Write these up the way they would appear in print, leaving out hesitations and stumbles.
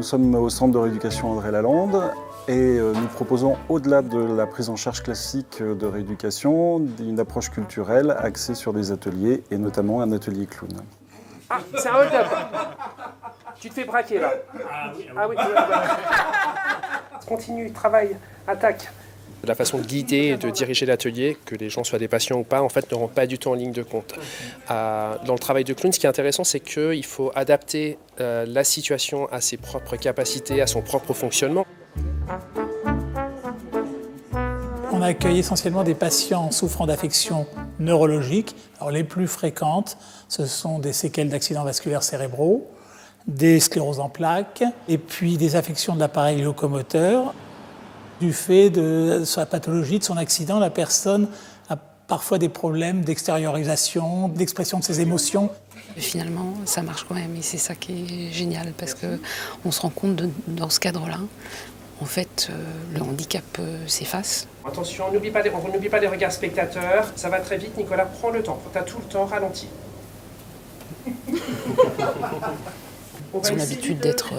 Nous sommes au centre de rééducation André Lalande et nous proposons, au-delà de la prise en charge classique de rééducation, une approche culturelle axée sur des ateliers et notamment un atelier clown. Ah, c'est un hold-up. Tu te fais braquer là. Ah oui. Continue, travaille, attaque. La façon de guider et de diriger l'atelier, que les gens soient des patients ou pas, en fait, ne rentre pas du tout en ligne de compte. Dans le travail de clown, ce qui est intéressant, c'est qu'il faut adapter la situation à ses propres capacités, à son propre fonctionnement. On accueille essentiellement des patients souffrant d'affections neurologiques. Alors, les plus fréquentes, ce sont des séquelles d'accidents vasculaires cérébraux, des scléroses en plaques, et puis des affections de l'appareil locomoteur. Du fait de sa pathologie, de son accident, la personne a parfois des problèmes d'extériorisation, d'expression de ses émotions. Finalement, ça marche quand même et c'est ça qui est génial parce qu'on se rend compte dans ce cadre-là, en fait, le handicap s'efface. Attention, n'oublie pas les regards spectateurs. Ça va très vite, Nicolas, prends le temps. Tu as tout le temps ralenti. Ils ont l'habitude d'être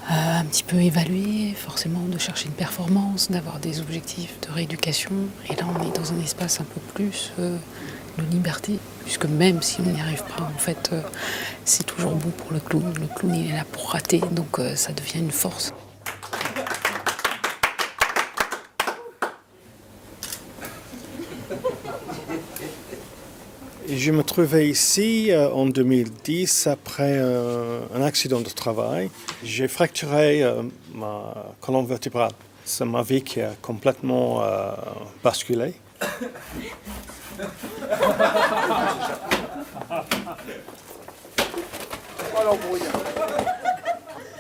un petit peu évalués, forcément de chercher une performance, d'avoir des objectifs de rééducation. Et là, on est dans un espace un peu plus de liberté, puisque même si on n'y arrive pas, en fait, c'est toujours bon pour le clown. Le clown, il est là pour rater, donc ça devient une force. Je me trouvais ici en 2010 après un accident de travail. J'ai fracturé ma colonne vertébrale. C'est ma vie qui a complètement basculé.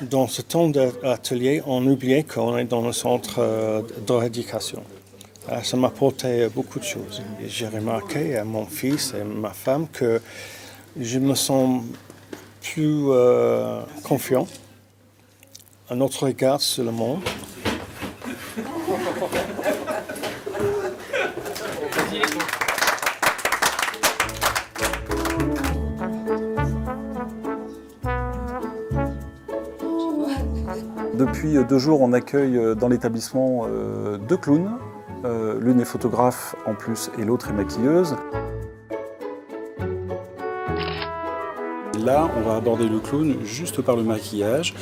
Dans ce temps d'atelier, on oubliait qu'on est dans le centre de rééducation. Ça m'a apporté beaucoup de choses. J'ai remarqué à mon fils et ma femme que je me sens plus confiant, un autre regard sur le monde. Depuis 2 jours, on accueille dans l'établissement 2 clowns. L'une est photographe en plus et l'autre est maquilleuse. Là, on va aborder le clown juste par le maquillage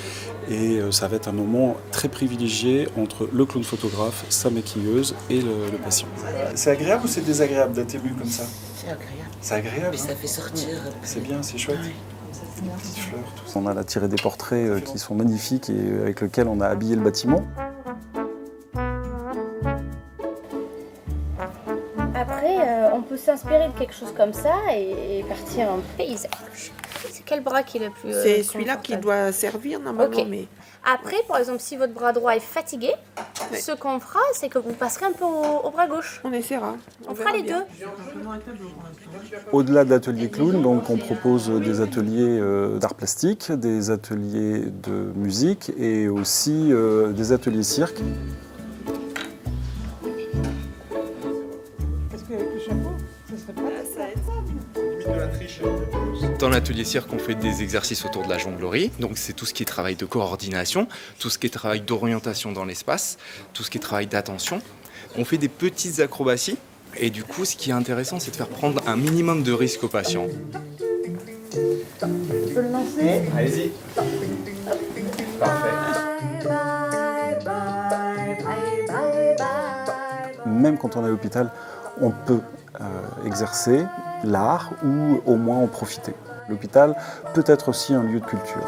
et ça va être un moment très privilégié entre le clown photographe, sa maquilleuse et le patient. C'est agréable ou c'est désagréable d'être ému comme ça? C'est agréable. C'est agréable. Mais ça fait sortir. C'est bien, c'est chouette. Des petites fleurs, tout ça. On a tiré des portraits qui sont magnifiques et avec lesquels on a habillé le bâtiment. Après, on peut s'inspirer de quelque chose comme ça et partir en paysage. C'est quel bras qui est le plus C'est celui-là qui doit servir normalement. Ok. Mais... Après, par exemple, si votre bras droit est fatigué, Ouais. ce qu'on fera, c'est que vous passerez un peu au bras gauche. On essaiera. On fera les deux. Au-delà d'ateliers clown, donc on propose des ateliers d'art plastique, des ateliers de musique et aussi des ateliers cirque. Dans l'atelier cirque, on fait des exercices autour de la jonglerie. Donc c'est tout ce qui est travail de coordination, tout ce qui est travail d'orientation dans l'espace, tout ce qui est travail d'attention. On fait des petites acrobaties. Et du coup, ce qui est intéressant, c'est de faire prendre un minimum de risque aux patients. Tu peux le lancer ? Allez-y. Parfait. Même quand on est à l'hôpital, on peut exercer l'art ou au moins en profiter. L'hôpital peut être aussi un lieu de culture.